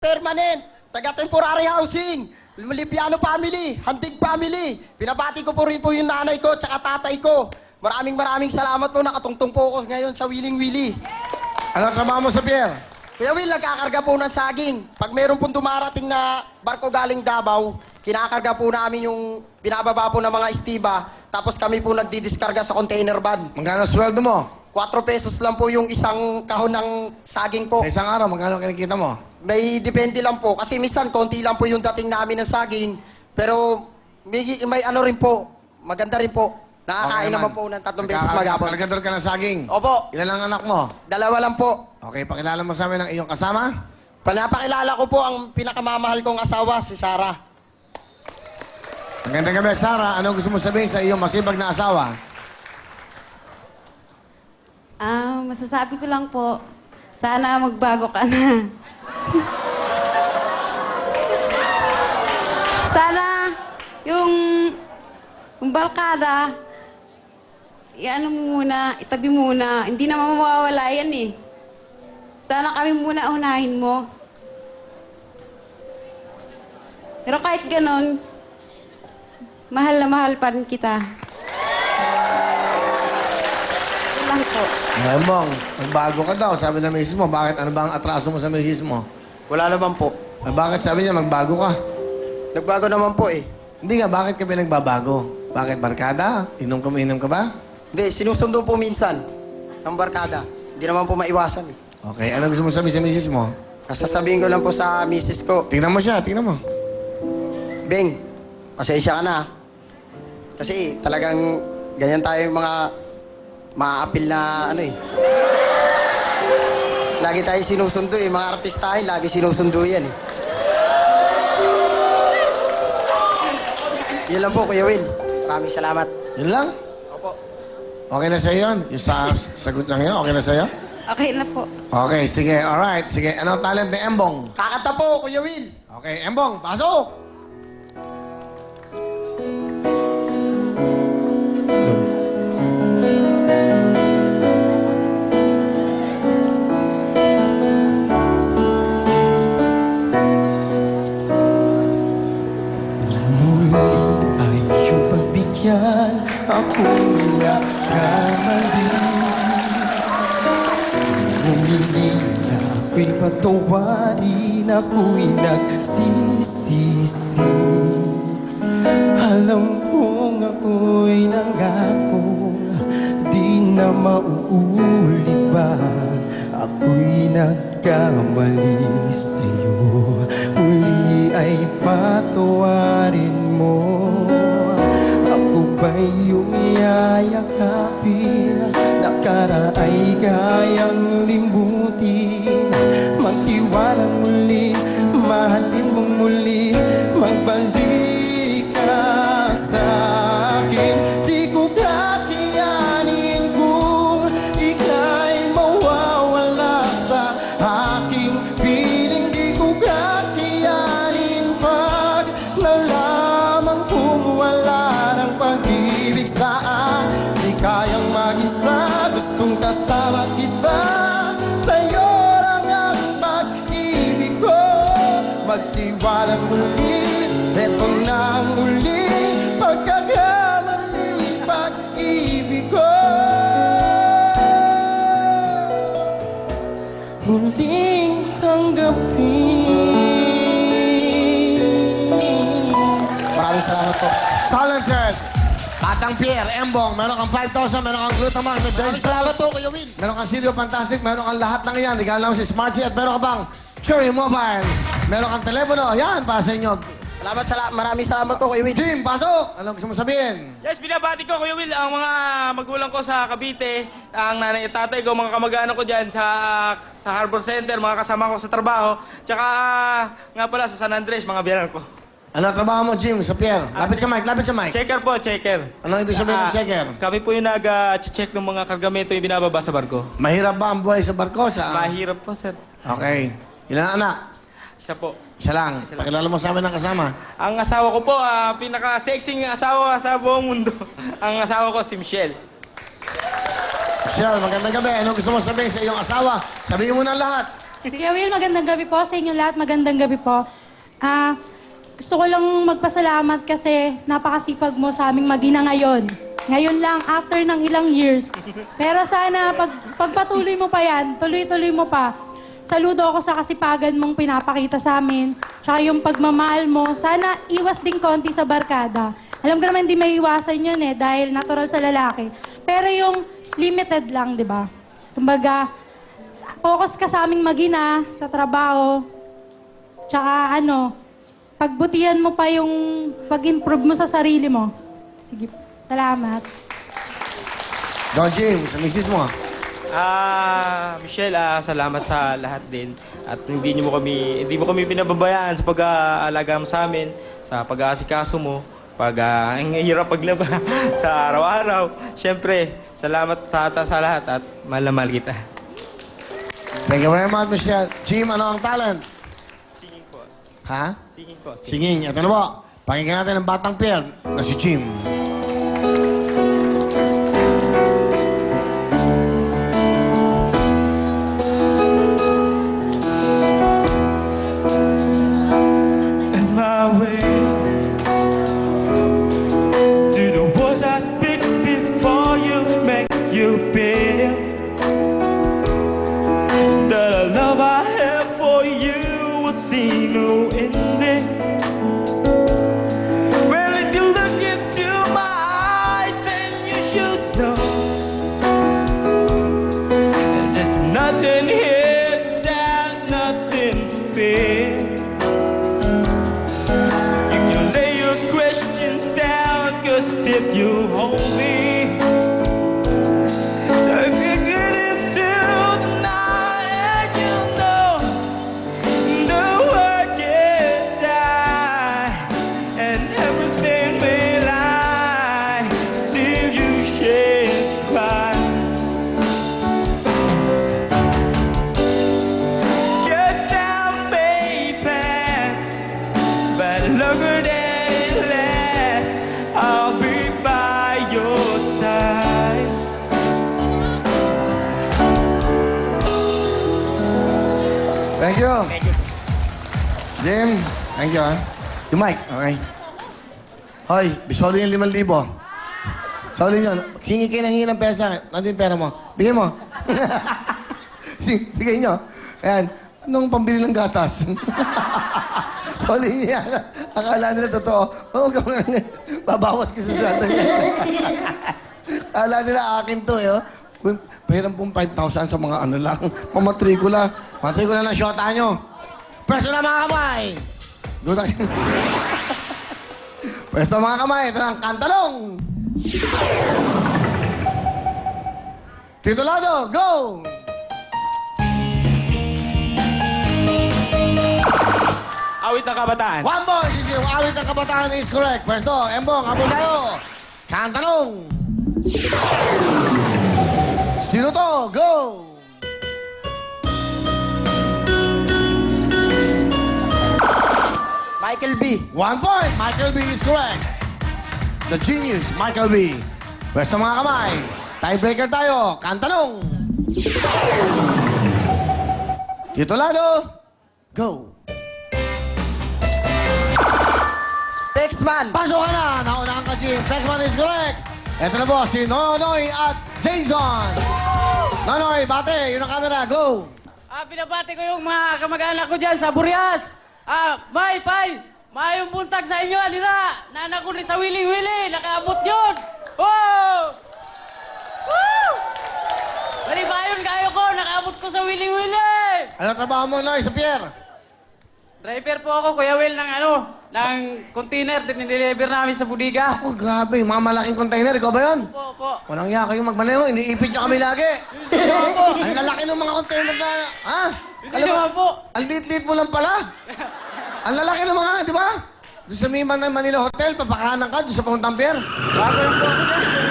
Permanent, taga-temporary housing, Lipiano family, Handig family. Pinabati ko po rin po yung nanay ko tsaka tatay ko. Maraming salamat po, nakatungtong po ako ngayon sa Wiling Willy. Ano trabaho mo sa pier? Kuya Will, nagkakarga po ng saging. Pag meron pong dumarating na barko galing Davao, kinakarga po namin yung binababa po ng mga istiba, tapos kami po nagdidiskarga sa container van. Magkano sweldo mo? 4 pesos lang po yung isang kahon ng saging po. Sa isang araw, magkano kinikita mo? May depende lang po. Kasi minsan, konti lang po yung dating namin ng saging. Pero may ano rin po. Maganda rin po. Nakakain naman po ng 3 beses maghapon. Kargador ka ng saging? Opo. Ilan ang anak mo? 2 lang po. Okay, pakilala mo sa amin ang iyong kasama? Panapakilala ko po ang pinakamamahal kong asawa, si Sarah. Magandang gabi, Sarah. Anong gusto mo sabihin sa iyong masibag na asawa? Masasabi ko lang po, sana magbago ka na. Sana yung barkada, iano mo muna, itabi muna. Hindi naman mawawala yan eh. Sana kami muna unahin mo. Pero kahit ganon, mahal na mahal pa rin kita. Yun lang po. Mong, magbago ka daw. Sabi na misis mo, bakit? Ano ba ang atraso mo sa misis mo? Wala naman po. Bakit sabi niya magbago ka? Nagbago naman po eh. Hindi nga, bakit ka pinagbabago? Bakit barkada? Inom ka ba? Hindi, sinusundo po minsan ng barkada. Hindi naman po maiwasan eh. Okay, ano gusto mo sabihin sa misis mo? Kasasabihin ko lang po sa misis ko, Tingnan mo siya, tingnan mo. Beng, pasensya ka na. Kasi talagang ganyan tayo yung mga maaapil na ano eh. Lagi tayo sinusundo eh. Mga artistahin, lagi sinusundo yan eh. Yun lang po, Kuya Will. Maraming salamat. Yun lang? Opo. Okay na sa'yo yun? Yung sagot lang yun, okay na sa'yo? Okay na po. Okay, sige, alright. Sige, anong talent ni Embong? Kakanta po, Kuya Will. Okay, Embong, pasok! Ay iyong pagbigyan ako'y nagkamali. Humili na ako'y patawarin, ako'y nagsisisi. Alam kong ako'y nangakong di na mauulit ba. Ako'y nagkamali sa'yo, muli ay patawarin mo. Ako ba'y iyong yayakapin, nakaraay kayang limutin. Magtiwala muli, mahalin mong muli, magbalik ka sa akin. Di ko kakayanin kung ika'y mawawala sa aking piling. Di ko kakayanin pag nalaman kong wala ng pag-ibig sa akin. Di kayang mag-isa, gustong kasama kita. Sa'yo lang ang pag-ibig ko. Magtiwalang muli, eto na ang muling pagkakamali, pag-ibig ko. Muling tanggapin. Maraming salamat po. Talented! Batang Pierre, Embong, meron kang 5,000, meron kang glutamine, may Maraming salamat po, Kuya Will. meron kang Sirio Fantastic, meron kang lahat ng iyan. Regalo naman si Smartzy at meron ka bang Cherry Mobile. Meron kang telepono. Yan, para sa inyo. Maraming salamat po, Kuya Will. Jim, pasok! Anong gusto mo sabihin? Yes, binabati ko, Kuya Will, ang mga magulang ko sa Cavite, ang nanay at tatay ko, mga kamag-anak ko dyan sa Harbor Center, mga kasama ko sa trabaho, tsaka nga pala sa San Andres, mga biyanan ko. Ano trabaho mo, Jim, sa Pierre? Lapit sa mic, lapit sa mic. Checker po, checker. Anong ibig sabihin ng checker? Kami po yung nag-check ng mga kargamento yung binababa sa barko. Mahirap ba ang buhay sa barko? Mahirap po, sir. Okay. Ilan anak? Isa po. Isa lang. Pakilala mo sa amin ng kasama. Ang asawa ko po, pinaka-sexing asawa sa buong mundo. Ang asawa ko, si Michelle. Michelle, magandang gabi. Anong gusto mo sabihin sa iyong asawa? Sabihin mo na lahat. Kuya Will, magandang gabi po sa inyo lahat. Magandang gabi po. Gusto ko lang magpasalamat kasi napakasipag mo sa aming mag-ina ngayon. Ngayon lang, after ng ilang years. Pero sana, pagpatuloy mo pa yan, tuloy-tuloy mo pa. Saludo ako sa kasipagan mong pinapakita sa amin. Tsaka yung pagmamahal mo, sana iwas din konti sa barkada. Alam ko naman hindi may iwasan yun dahil natural sa lalaki. Pero yung limited lang, di ba? Kumbaga, focus ka sa aming mag-ina, sa trabaho. Tsaka pagbutihan mo pa yung pag-improve mo sa sarili mo. Sige, salamat. Don Jim, sa misis mo. Michelle, salamat sa lahat din. At hindi mo kami pinababayaan sa pag-aalaga mo sa amin, sa pag-aasikaso mo, ang hirap paglaba sa araw-araw. Siyempre, salamat sa lahat at mahal na mahal kita. Thank you very much, Michelle. Jim, ano ang talent? Singing po. Ha? Singing po. Singing. Ito na po. Pakinggan natin ang Batang Pier na si Jim. And my way to the words I speak before you make you feel the love I have for you will see no ending. Well, if you look into my eyes, then you should know that there's nothing here to doubt, nothing to fear. You can lay your questions down, 'cause if you hold me, I can get into the night, and you know the world can die, and everything may lie, still you shed cry. Yes, time may pass, but longer than it lasts, I'll be by your side. Thank you. Jim, thank you, ha? Yung mic, okay? Hoy, bisoli yung 5,000. Soli nyo. Hingi kayo ng pera sa akin. Nandun yung pera mo. Bigay mo. Bigay nyo. Ayan. Anong pambili ng gatas? Soli nyo yan. Akala nila totoo. Oo, babawas ka sa sweldo niya. Akala nila akin to, eh. Oh. Pahiram pong 5,000 sa mga ano lang. Pamatrikula. Matrikula ng syota nyo. Pwesto na mga kamay! Gutak. Pwesto mga kamay. Ito na ang kantalong! Titulado, go! Awit ng kabataan. One more! Yung awit ng kabataan is correct. Pwesto, Embong, habol tayo. Kantalong! Sino to? Go! Michael B. 1 point. Michael B is correct. The genius, Michael B. Pwesto mga kamay. Tiebreaker tayo. Kantalong. Titulado. Go. Pexman. Pasok ka na. Naunahan ka, Jim. Pekman is correct. Ito na po si Nonoy at Jason. Nonoy, bate. Yun ang camera. Go. Binabati ko yung mga kamag-anak ko dyan sa Burias. May, Pay, mayong buntag sa inyo, alira. Naanak ko rin sa Wiling-Wili, nakaabot yun. Oh! Woo! Balibayon kayo ko, nakaabot ko sa Wiling-Wili. Ano trabaho mo, Noy, sa Pierre? Driver po ako, Kuya Will, ng container, dinideliver namin sa budiga. Oh, grabe. Mga malaking container. Ikaw ba yun? Po. Walang iya kayong magmaneho. Iniipit nyo kami lagi. Hindi naman po. Ang lalaki ng mga container na... Ha? Hindi naman po. Ang liit-liit mo lang pala. Ang lalaki ng mga, di ba? Doon sa may Manila Hotel, papakanan ka, doon sa Puntang Pier. Bago lang po ako dyan.